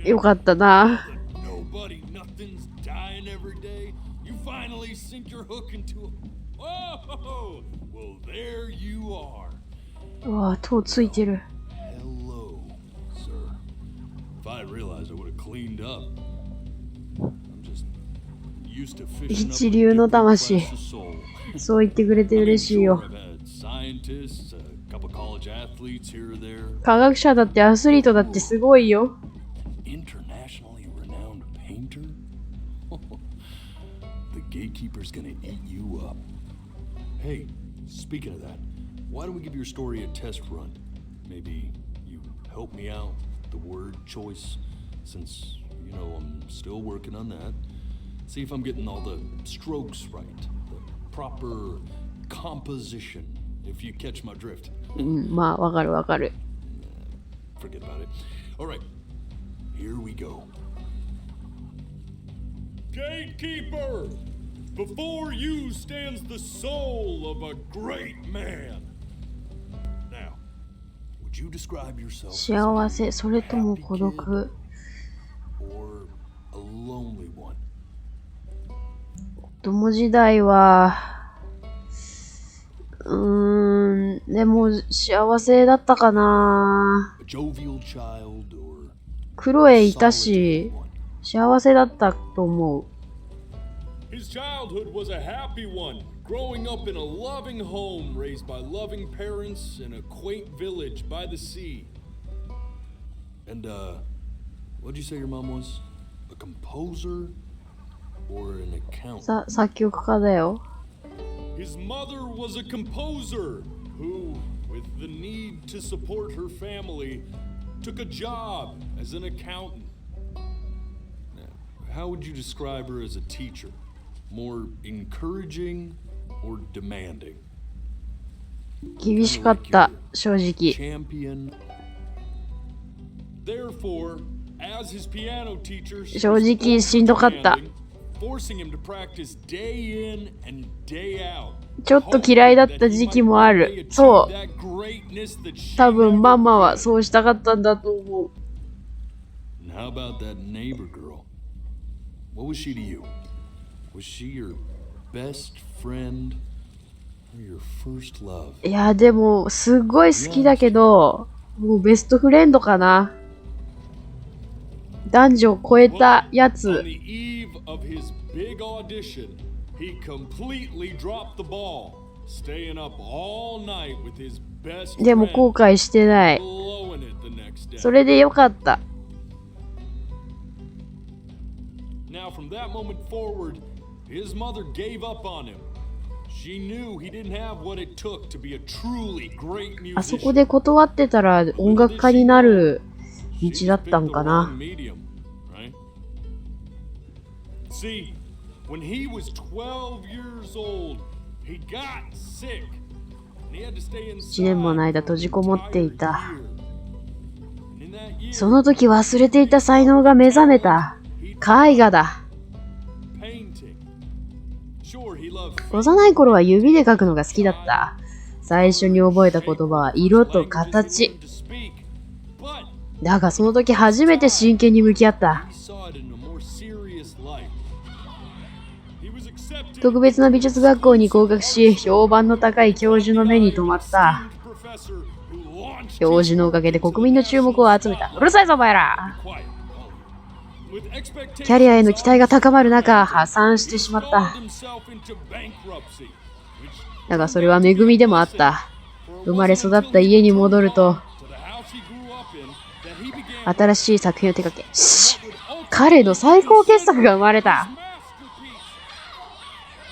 よかったな。うわ、塔ついてる。一流の魂。そう言ってくれて嬉しいよ。科学者だってアスリートだってすごいよ。Hey, speaking of that, why don't we give your story a test run? Maybe you help me out with the word choice, since, you know, I'm still working on that. See if I'm getting all the strokes right, the proper composition, if you catch my drift. まあ、わかるわかる。Forget about it. All right, here we go. Gatekeeper!Before you stands the soul of a great man. Now, would you describe yourself as 幸せ、それとも a 孤 happy 独。 kid or a lonely one? 子供時代は、でも幸せだったかな。 A jovial child or クロエいた solitary し、 one? 幸せだったと思う。His childhood was a happy one, growing up in a loving home raised by loving parents in a quaint village by the sea. And what'd you say your mom was? A composer or an accountant? 作曲家だよ。 His mother was a composer who, with the need to support her family, took a job as an accountant. How would you describe her as a teacher?More encouraging or demanding? 厳しかった、正直。 Champion. Therefore, as his piano teacher, she 正 was 直しんどかった。 forcing him to practice day in and day out. ちょっと嫌いだった時期もある。そう。多分ママはそうしたかったんだと思う。 And how about that neighbor girl? What was she to you?Was she your best friend or your first love? いや、でも、すっごい好きだけど、もうベストフレンドかな。男女を超えたやつ。On the eve of his big audition, he completely dropped the ball, staying up all night with his best でも後 friend, 悔してない。 blowing it the next day. それでよかった。Now, from that moment forward,His mother gave up on him. She knew he didn't have what it took to be a truly great あそ musician. こで断ってたら音楽家になる道だったんかな。 See, when he was 12 years old, he got sick. And he had to stay 1年もの inside 間 for 閉 an じこもってい entire た。 year. And in that year, その時忘れていた才能が目覚めた。絵画だ。 painting. Sure, he loved 幼い頃は指で描くのが好きだった。最初に覚えた言葉は色と languages he 形。 learned to speak, but だがその時初めて真剣に向き合った。 he saw it in a more serious light. He was accepted 特別な美術学校に合格し、評判の高い教授の目に留まった。 professor who launched 教授のおかげで国民の注目を集めた。うるさいぞお前ら。 quiet. With expectations キャリアへの期待が高まる中、破産してしまった。 himself into bankruptcy, which だがそれは恵みでもあった。生まれ育った家に戻ると、 to the house he grew up in that he began 新しい作品を手掛け、彼の最高傑作が生まれた。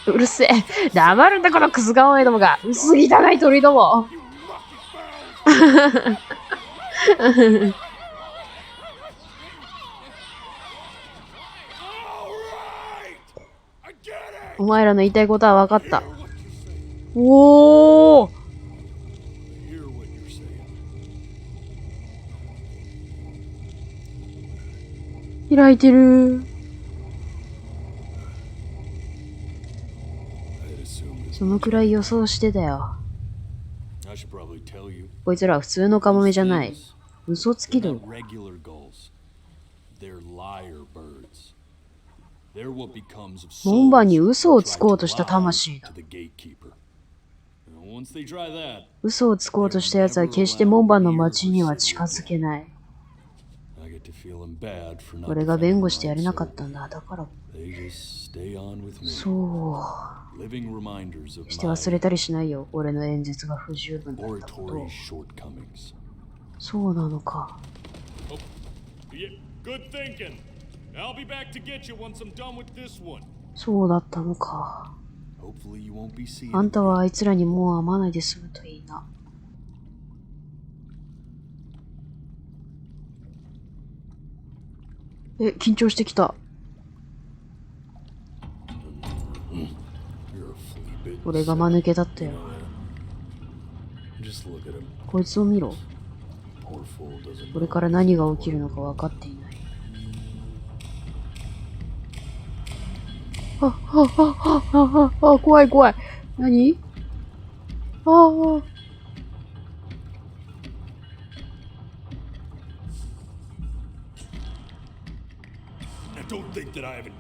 masterpiece. うるせえ。黙るんだこのクズ顔絵どもが。薄汚い鳥ども。お前らの言いたいことは分かった。おー。 Hear what you're saying. 開いてる。そのくらい予想してたよ。 I should probably tell you. こいつらは普通のカモメじゃない。嘘つきだ They're ろ。 not regular gulls. They're liar birds. They're what becomes of 門番 souls に that 嘘を try つこう to とした lie 魂だ。 to the gatekeeper. And once they try that, 嘘をつこうとした奴は決して門番の町には近づけない。 I get to feeling bad for not 俺が弁 defending 護してやれ my なか soul. ったんだ。だから、 They just stay on with me. そ Living reminders of うして my 忘れたりしないよ。俺の演説が不十分だったことを。 oratory shortcomings. そうなのか。 Oh, yeah, good thinking. I'll be back to get you once I'm done with this one. そうだったのか。 Hopefully you won't be seeing あん it たはあいつらにもう会わないで済むといいな。緊張してきた。 You're a flea bit. 俺が間抜けだったよ。 Just look at him. こいつを見ろ。 Poor fool doesn't これから何が起きるのか分かっていない。怖い怖い。何？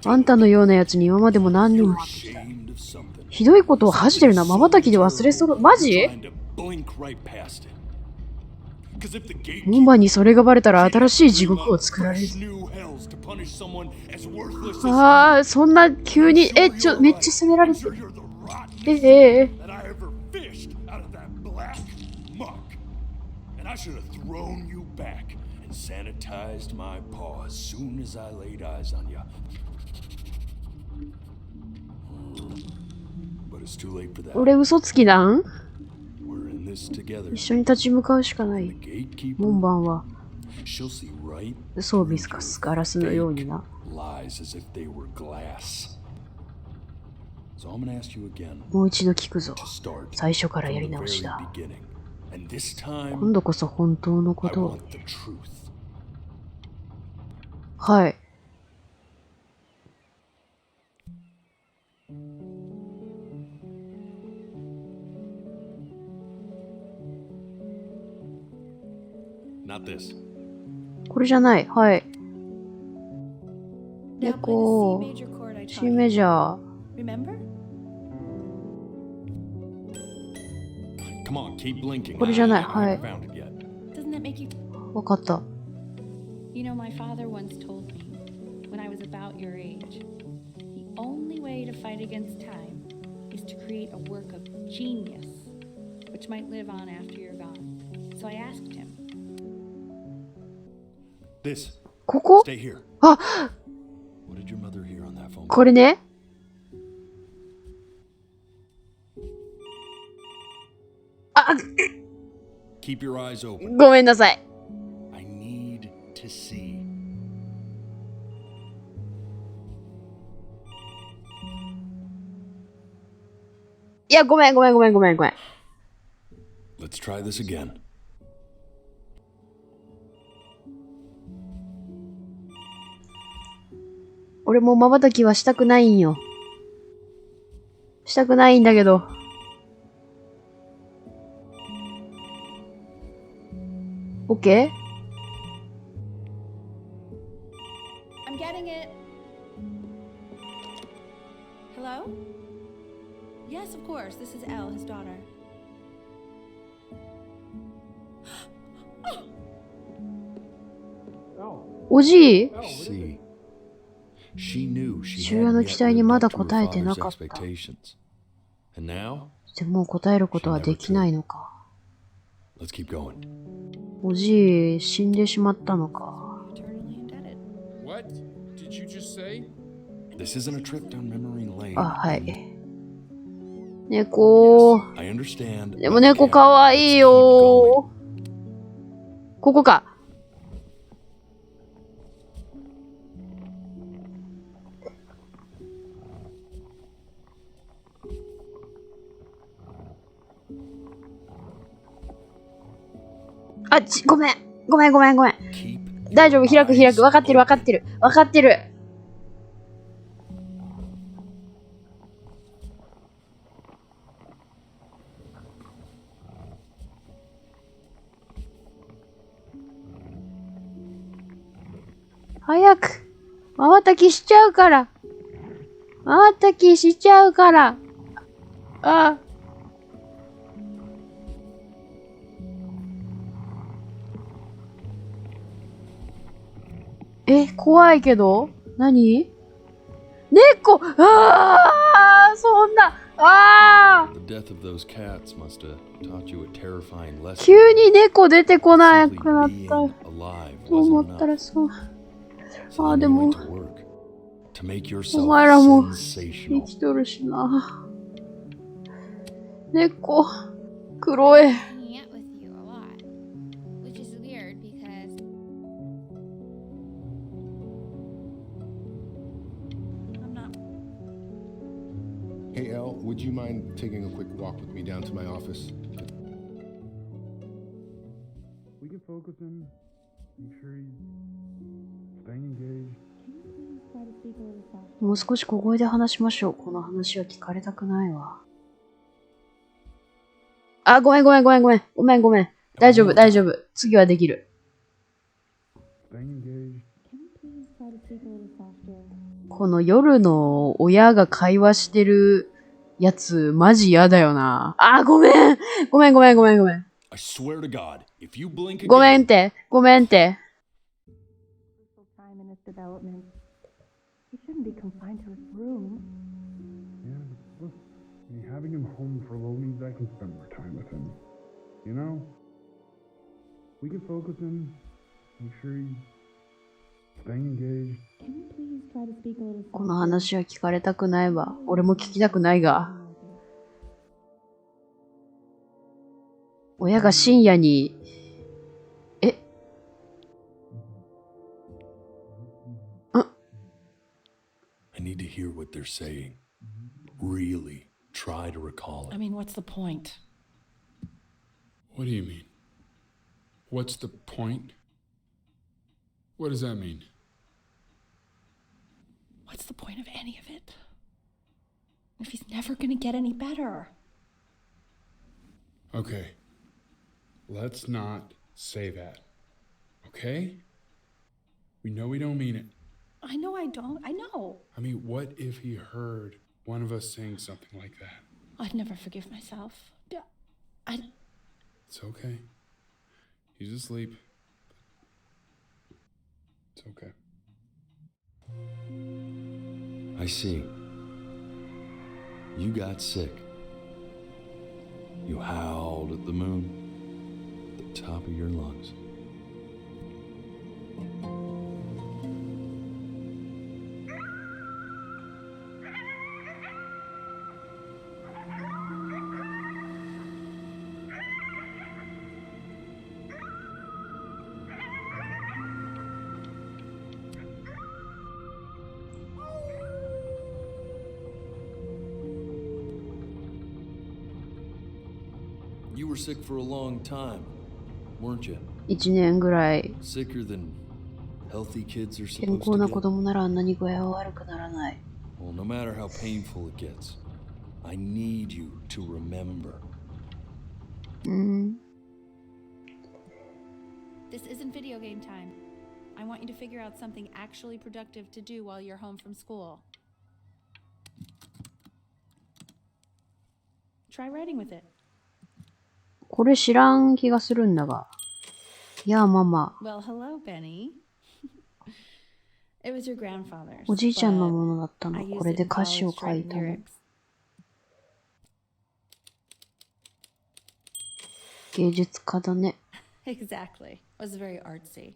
あんたのようなやつに今までも何人も会ってきた。ひどいことを恥じてるな。瞬きで忘れそう。マジ？門番にそれがバレたら新しい地獄を作られる。そんな急に、めっちゃ責められてる。俺嘘つきなん？一緒に立ち向かうしかない。門番は嘘を見透かすガラスのようにな。もう一度聞くぞ。最初からやり直しだ。今度こそ本当のことを。はい。これじゃない。はい。猫、C メジャー。これじゃない。はい。わかった。You know, my father once told me, when I was about your age, the only way to fight against time is to create a work of genius, which might live on after you're gone. So I asked him. ここ？あ、これね。あ、ごめんなさい。いや、ごめん。Let's try this again. 俺も瞬きはしたくないんよ。したくないんだけど。OK？ I'm getting it. Hello? Yes, of course. This is Elle, his daughter.おじい？ 父親の期待にまだ応えてなかった。でも答えることはできないのか。おじい、死んでしまったのか。あ、はい。猫。でも猫かわいいよ。ここか。ごめん。大丈夫、開く。わかってる。早く。瞬きしちゃうから。瞬きしちゃうから。あ。怖いけど何猫そんな急に猫出てこなくなったと思ったらでもお前らも生きとるしな。猫黒い。Hey, Elle, would you mind taking a quick walk with me down to my office? We can focus him. Make sure he's staying engaged. もう少し小声で話しましょう。この話は聞かれたくないわ。ごめん。大丈夫。次はできる。この夜の親が会話してるやつ、マジ嫌だよな。ごめん。ごめんって。He shouldn't be confined to his room. Yeah, look, having him home for low means I can spend more time with him. You know? We can focus him, make sure he's staying engaged. Can you please try to speak a little softer? この話は聞かれたくないわ。俺も聞きたくないが。親が深夜にI need to hear what they're saying. Really try to recall it. I mean, what's the point? What do you mean? What's the point? What does that mean? What's the point of any of it? If he's never gonna get any better. Okay. Let's not say that. Okay? We know we don't mean it. I know I don't. I know. I mean, what if he heard one of us saying something like that? I'd never forgive myself. It's okay. He's asleep. It's okay. I see. You got sick. You howled at the moon at the top of your lungs. You were sick for a long time, weren't you? 1年ぐらい。 Sicker than healthy kids are 健 supposed 康 to な子 get. 供ならあんなに具合は悪くならない。 Well, no matter how painful it gets, I need you to remember. This isn't video game time. I want you to figure out something actually productive to do while you're home from school. Try writing with it. これ知らん気がするんだが。いや、ママ。 Well, hello, Benny. It was your grandfather's. おじいちゃんのも but のだった I の。 used これ it で in 歌詞を college 書 to い write たの。 lyrics. 芸術家だね。 Exactly. It was very artsy.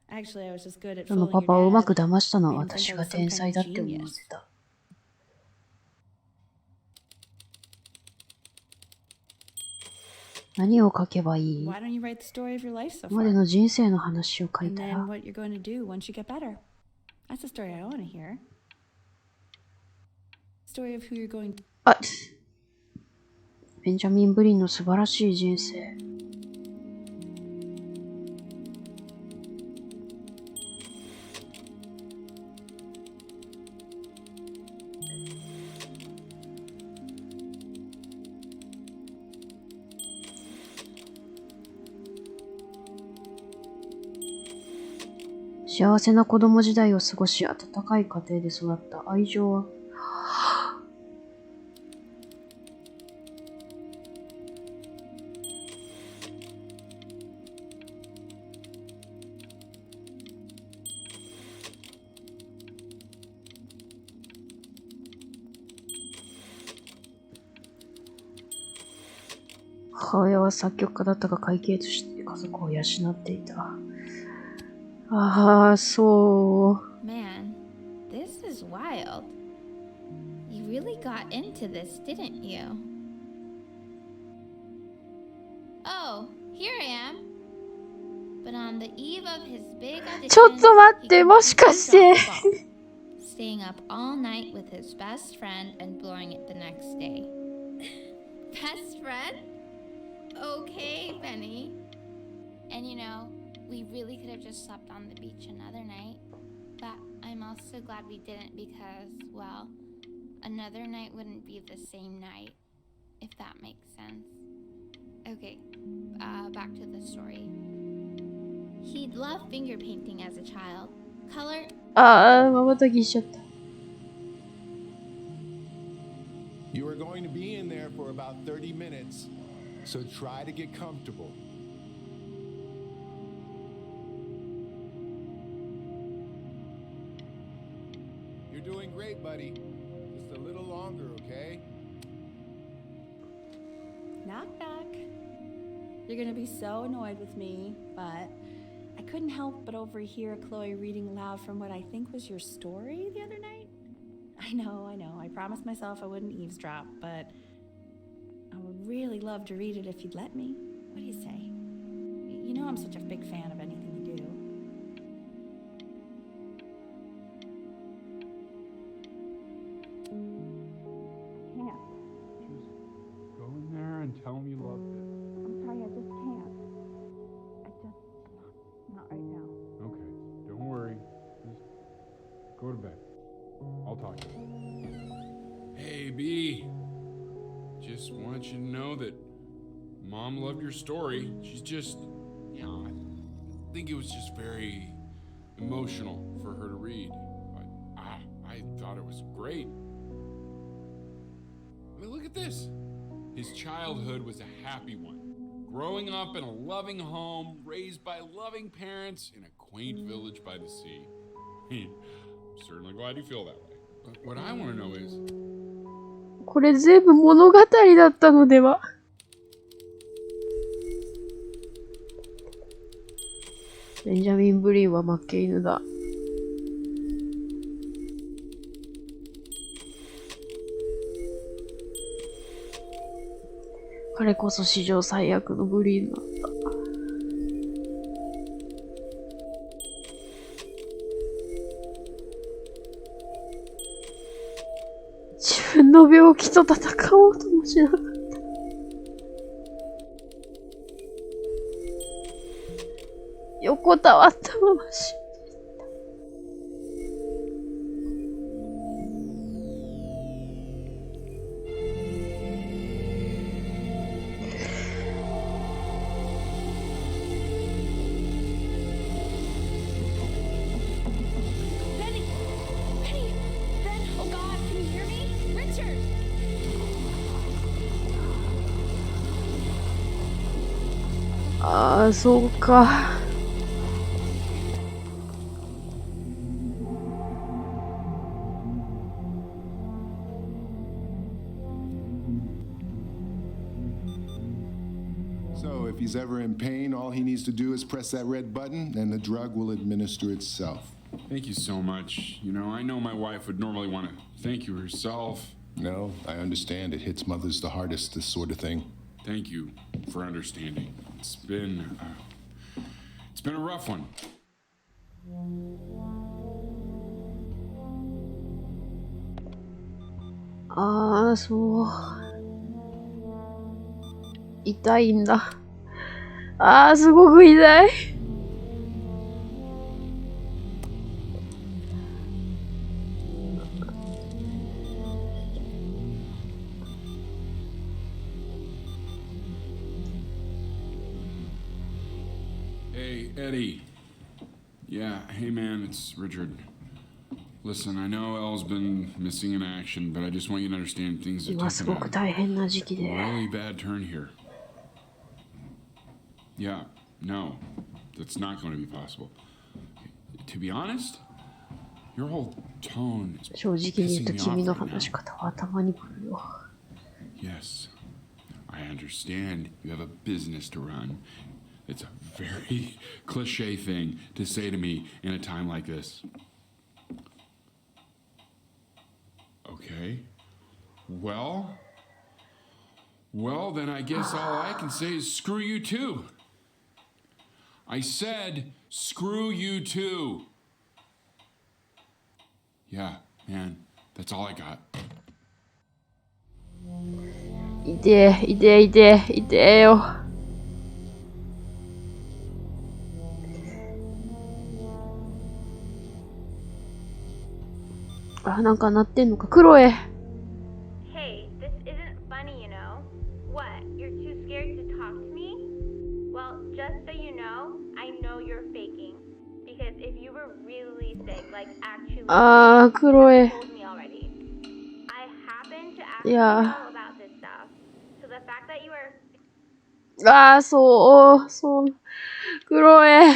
Actually, I was just good at その fooling パ your パをうま dad. く騙したのは Made him think 私 I が was some 天 kind 才 of だって思わ genius. せた。何を書けばいい？ Why don't you write the story of your life so 今まで far? の人生の話を書い And た then ら。 what you're going to do once you get better. That's the story I want to hear. Story of who you're going to. ベンジャミン・ブリンの素晴らしい人生。幸せな子供時代を過ごし、温かい家庭で育った愛情は、母親は作曲家だったが会計として家族を養っていた。ああ、そう。Man, this is wild. You really got into this, didn't you? Oh, here I am. But on the eve of his big audition, ちょっと待って、もしかして。staying up all night with his best friend and blowing it the next day. Best friend? Okay, Benny. And you know, we really could have just slept on the beach another night. But I'm also glad we didn't because, well, another night wouldn't be the same night, if that makes sense. Okay, back to the story. He'd loved finger painting as a child. Color... ああ、まばたきしちゃった。You are going to be in there for about 30 minutes, so try to get comfortable. You're doing great, buddy. Just a little longer, okay? Knock, knock. You're gonna be so annoyed with me, but I couldn't help but overhear Chloe reading aloud from what I think was your story the other night. I know. I promised myself I wouldn't eavesdrop, but I would really love to read it if you'd let me. What do you say? You know I'm such a big fan of anything you do. Can't. Just go in there and tell him you loved it. I'm sorry, I just can't. Not right now. Okay, don't worry. Just go to bed. I'll talk to you. Hey, B. Just want you to know that Mom loved your story. She's just, you know, I think it was just very emotional for her to read. But I thought it was great. I mean, look at this. His childhood was a happy one. Growing up in a loving home, raised by loving parents in a quaint village by the sea. I'm certainly glad you feel that way. But what I want to know is... これ全部物語だったのでは？ベンジャミン・ブリーンは負け犬だ。彼こそ史上最悪のブリーンだった。自分の病気と戦おうともしなかった。横たわったまま死んでああ、そうか。So, if he's ever in pain, all he needs to do is press that red button, and the drug will administer itself. Thank you so much. You know, I know my wife would normally want to thank you herself. No, I understand. It hits mothers the hardest, this sort of thing. Thank you for understanding. It's been a rough one. ああ、そう。痛いんだ。ああ、すごく痛い。Hey, Eddie. Yeah, hey man, it's Richard. Listen, I know Elle's been missing in action, but I just want you to understand things are 今すご taking く a 大変な時期で。 really bad turn here. Yeah, no, that's not going to be possible. To be honest, your whole tone is 正直に言う pissing と me 君 off の right 話し now. 方は頭にくるよ。 Yes, I understand you have a business to run. It's a very cliche thing to say to me in a time like this. Okay. Well, then I guess all I can say is screw you too. I said screw you too. Yeah, man, that's all I got. 痛え、痛え、痛え、痛えよ。あ、なんか鳴ってんのか。クロエ。Hey, this isn't funny, you know. What? You're too scared to talk to me? Well, just so you know, I know you're faking. Because if you were really sick, like actually, あー、クロ you エ。 told me already. I happen to actually Yeah. know about this stuff. So the fact that you are あー、そう、そう。クロエ。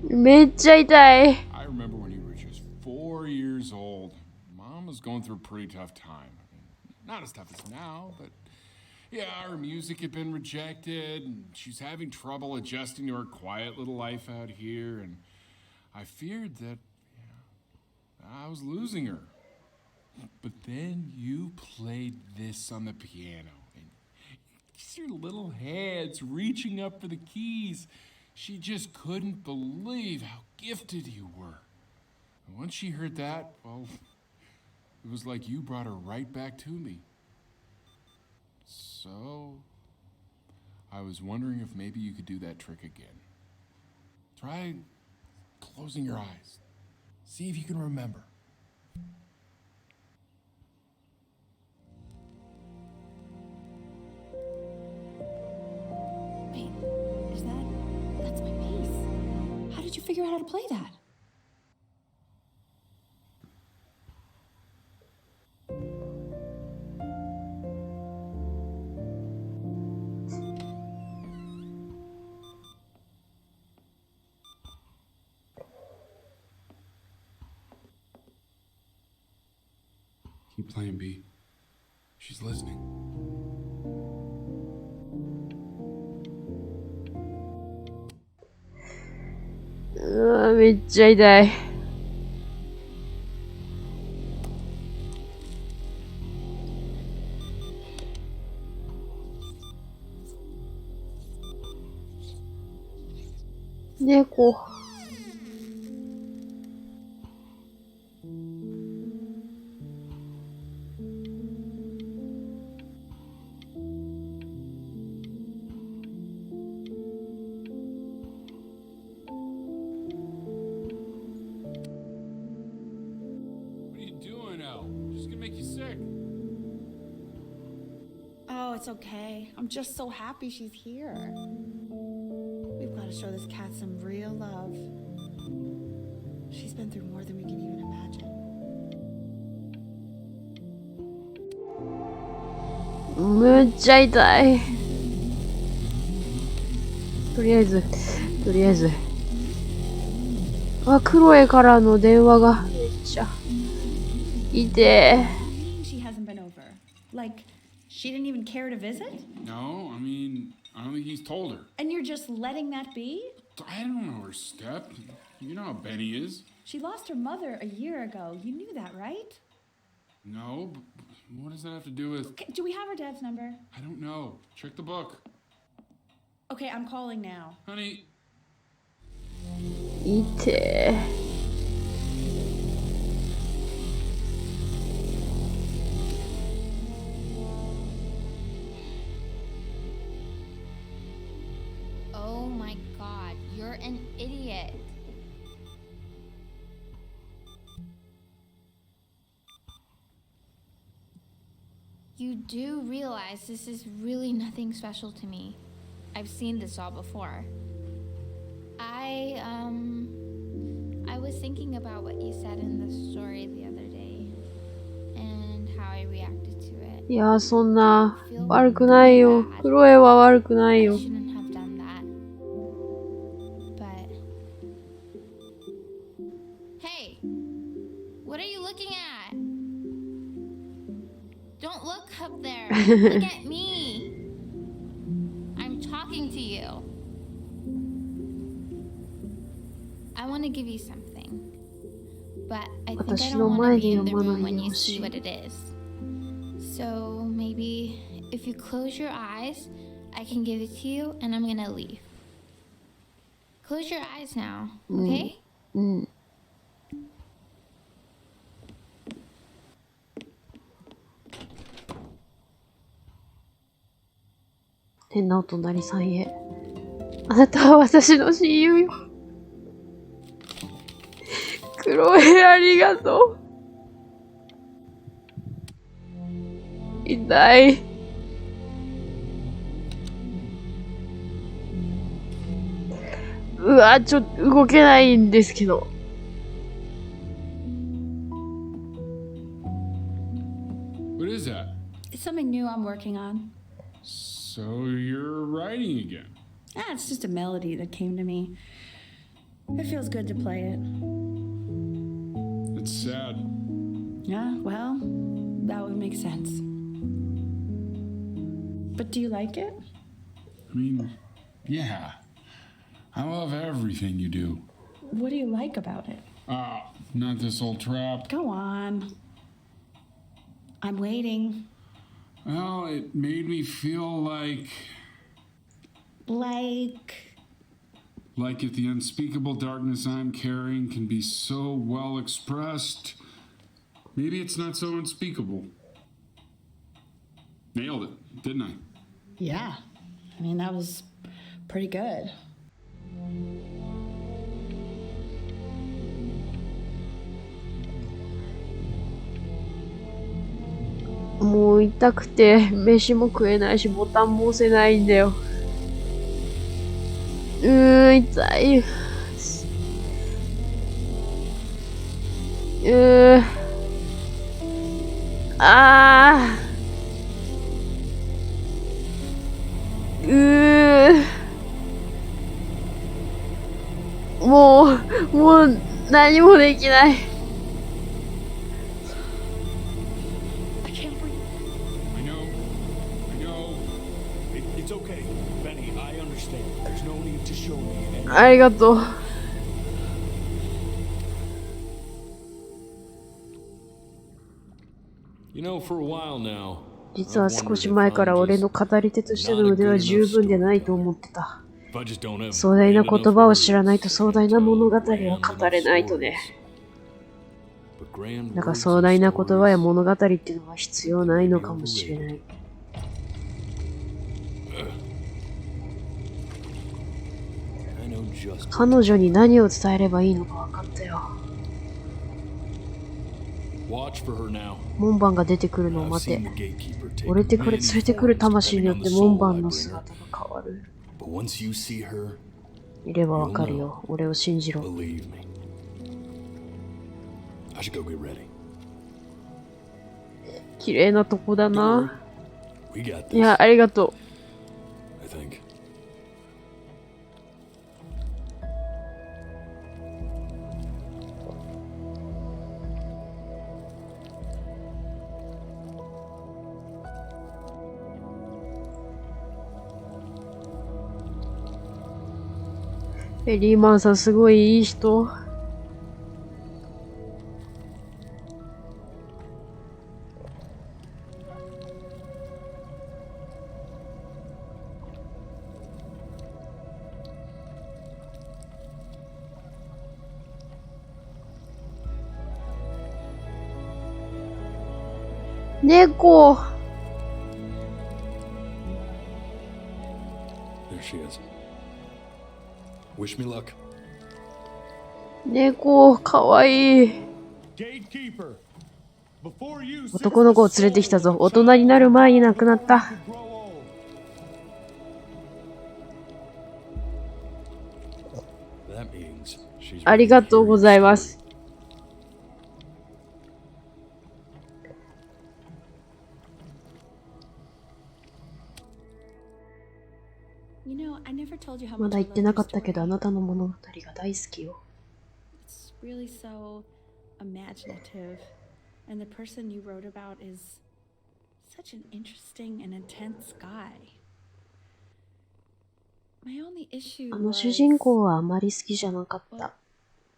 めっちゃ痛い。I remember when you were just 4 years old. Mom was going through a pretty tough time. Not as tough as now, but yeah, her music had been rejected, and she's having trouble adjusting to her quiet little life out here, and I feared that I was losing her. But then you played this on the piano, and just your little hands reaching up for the keys. She just couldn't believe how gifted you were. And once she heard that, well, it was like you brought her right back to me. So, I was wondering if maybe you could do that trick again. Try closing your eyes. See if you can remember. Wait, that's my bass. How did you figure out how to play that? Keep playing, B. She's listening. めっちゃ痛い。猫。What are you doing, Elle? Just gonna make you sick. Oh, it's okay. I'm just so happy she's here. We've got to show this cat some real love. She's been through more than we can even imagine. めっちゃ痛い。とりあえず。あ、クロエからの電話がめっちゃ痛え。 She hasn't been over. Like, she didn't even care to visit? No, I mean, I don't think he's told her. And you're just letting that be? I don't know her step. You know how Benny is. She lost her mother a year ago. You knew that, right? No, but what does that have to do with... Okay, do we have her dad's number? I don't know. Check the book. Okay, I'm calling now. Honey, 痛え。Oh my god, you're an idiot. You do realize this is really nothing special to me. I've seen this all before. Anyway, I was thinking about what you said in the story the other day and how I reacted to it. いや、そんな、悪くないよ。クロエは悪くない I よ。 shouldn't have done that. But hey, what are you looking at? Don't look up there. Look at me. I'm talking to you. I want to give you something, but I think I don't want to be in the room when you see what it is. So maybe if you close your eyes, I can give it to you and I'm gonna leave. Close your eyes now, okay? うん。変なお隣さんへ。あなたは私の親友よ。クロエ、ありがとう。痛い。うわ、ちょっと動けないんですけど。What is that? It's something new I'm working on. So you're writing again? Ah, it's just a melody that came to me. It feels good to play it. It's sad. Yeah, well, that would make sense. But do you like it? I mean, yeah. I love everything you do. What do you like about it? Not this old trap. Go on. I'm waiting. Well, it made me feel like if the unspeakable darkness I'm carrying can be so well expressed, maybe it's not so unspeakable. Nailed it, didn't I? Yeah. I mean, that was pretty good.もう痛くて飯も食えないしボタンも押せないんだよ。痛い。あもう何もできない。ありがとう。実は少し前から俺の語り手としての腕は十分でないと思ってた。壮大な言葉を知らないと壮大な物語は語れないとね。だから壮大な言葉や物語っていうのは必要ないのかもしれない。彼女に何を伝えればいいのか分かったよ。門番が出てくるのを待て。俺ってこれ連れてくる魂によって門番の姿が変わる。いればわかるよ。俺を信じろ。綺麗なとこだな。いや、ありがとう。リーマンさんすごいいい人。猫。There she is. Wish me luck. 猫、かわいい。男の子を連れてきたぞ。大人になる前に亡くなった。ありがとうございます。まだ言ってなかったけど、あなたの物語が大好きよ。It's really so imaginative, and the person you wrote about is such an interesting and intense guy. My only issue あの主人公はあまり好きじゃなかった。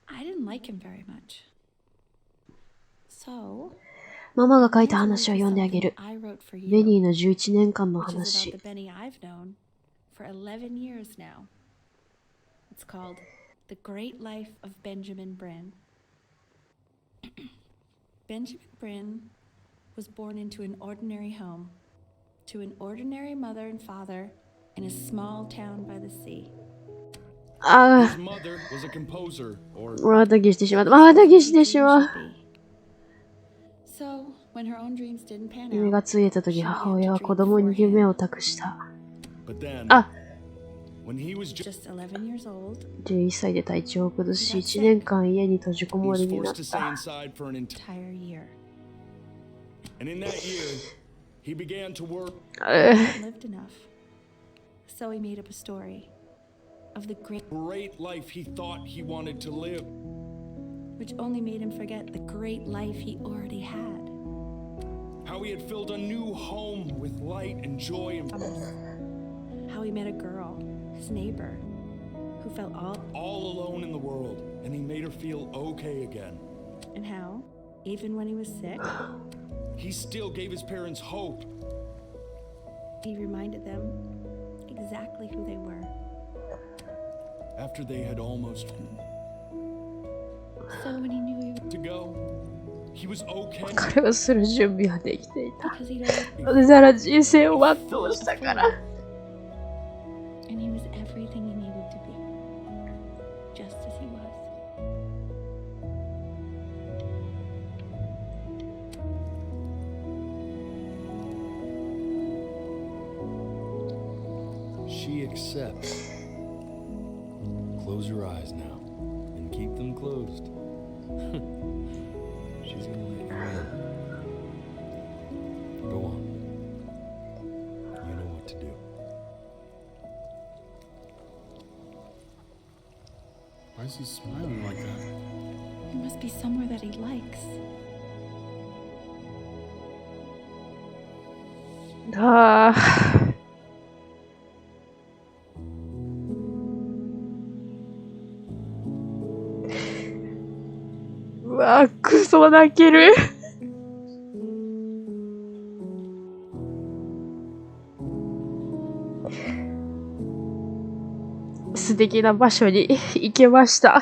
I didn't like him very much. So, ママが書いた話を読んであげる。ベニーの11年間の話。For 11 years now. It's called The Great Life of Benjamin Bryn. Benjamin Bryn was born into an ordinary home, to an ordinary mother and father in a small town by the sea. ああ。また消してしまった。また消してしまう。So, when her own dreams didn't pan 夢が out, ついた時、母親は子供に夢を託した。あ、just 11 years old, 11歳で体調を崩し、1年間家に閉じこもりになった。entire year. And in that year, he began to work. Lived enough. So he made up a story of the great life he thought he wanted to live, which only made him forget the great life he already had. How he had filled a new home with light and joy and How he met a girl, his neighbor, who felt all alone in the world, and he made her feel okay again. And how, even when he was sick, he still gave his parents hope. He reminded them exactly who they were. After they had almost So when he knew he to go, he was okay. 彼はする準備はできていた。 because he'd already なぜなら人生を全うしたから。 and he was everything he needed to be, just as he was. She accepts. Close your eyes now, and keep them closed. She's gonna let you in. Go on. You know what to do. Why is he smiling like that? It must be somewhere that he likes. ああ。うわぁ、クソ泣ける。素敵な場所に行けました。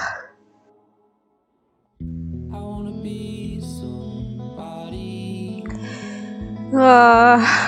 うわぁ。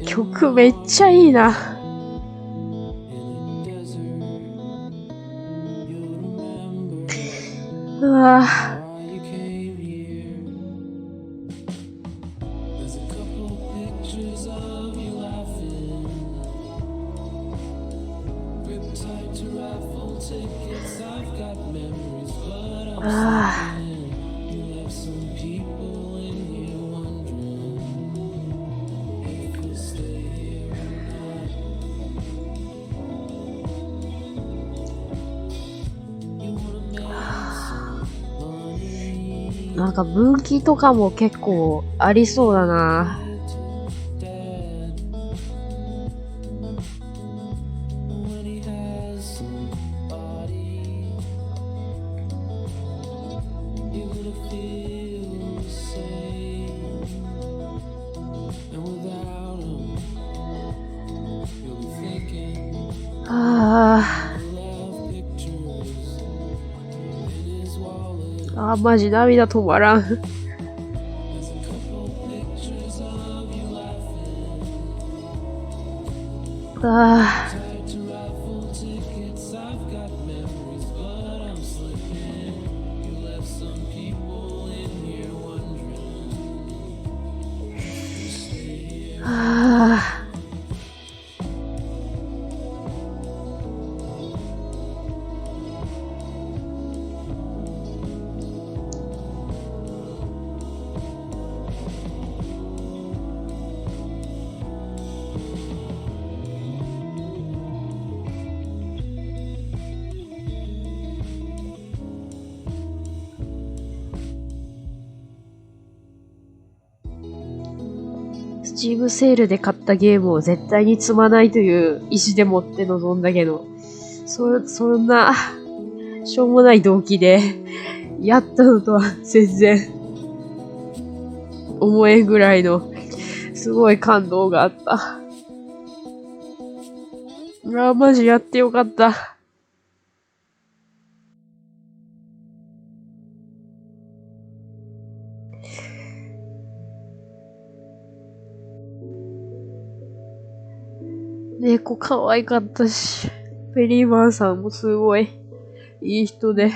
曲めっちゃいいな。うわぁ。なんか分岐とかも結構ありそうだな。あー、マジ涙止まらん。あー。はあ。スチームセールで買ったゲームを絶対に積まないという意思でもって臨んだけど、そんな、しょうもない動機で、やったのとは全然、思えんぐらいの、すごい感動があった。マジやってよかった。猫可愛かったし、ペリーマンさんもすごいいい人で。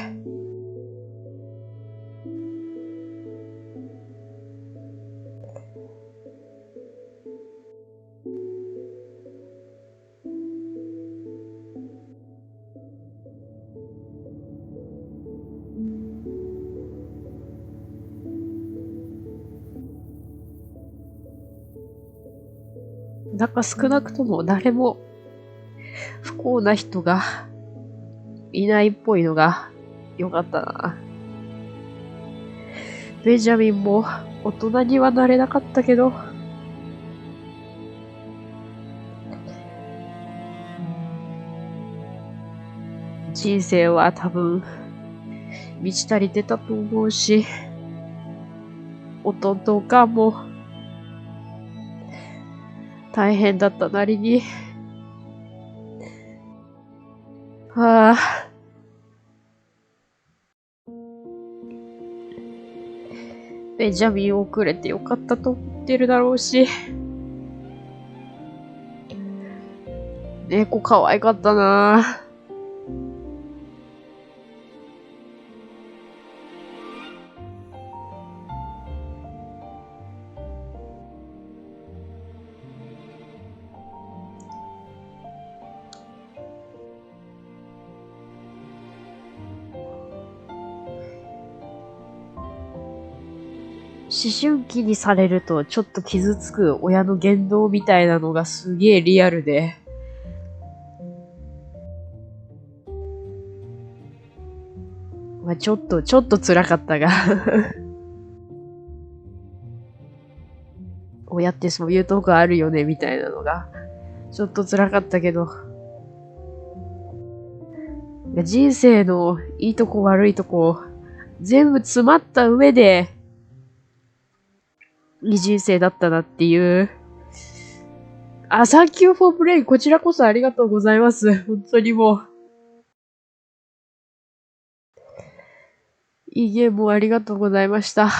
なんか少なくとも誰も不幸な人がいないっぽいのが良かったな。ベンジャミンも大人にはなれなかったけど、人生は多分満ち足りてたと思うし、おとんとおかんも大変だったなりに、はあ、ベンジャミン遅れてよかったと思ってるだろうし、猫可愛かったな。思春期にされるとちょっと傷つく親の言動みたいなのがすげえリアルで、まあ、ちょっと辛かったが親ってそういうとこあるよねみたいなのがちょっと辛かったけど、人生のいいとこ悪いとこ全部詰まった上でいい人生だったなっていう。Thank you for playing. こちらこそありがとうございます。本当にもう。いいゲームをありがとうございました。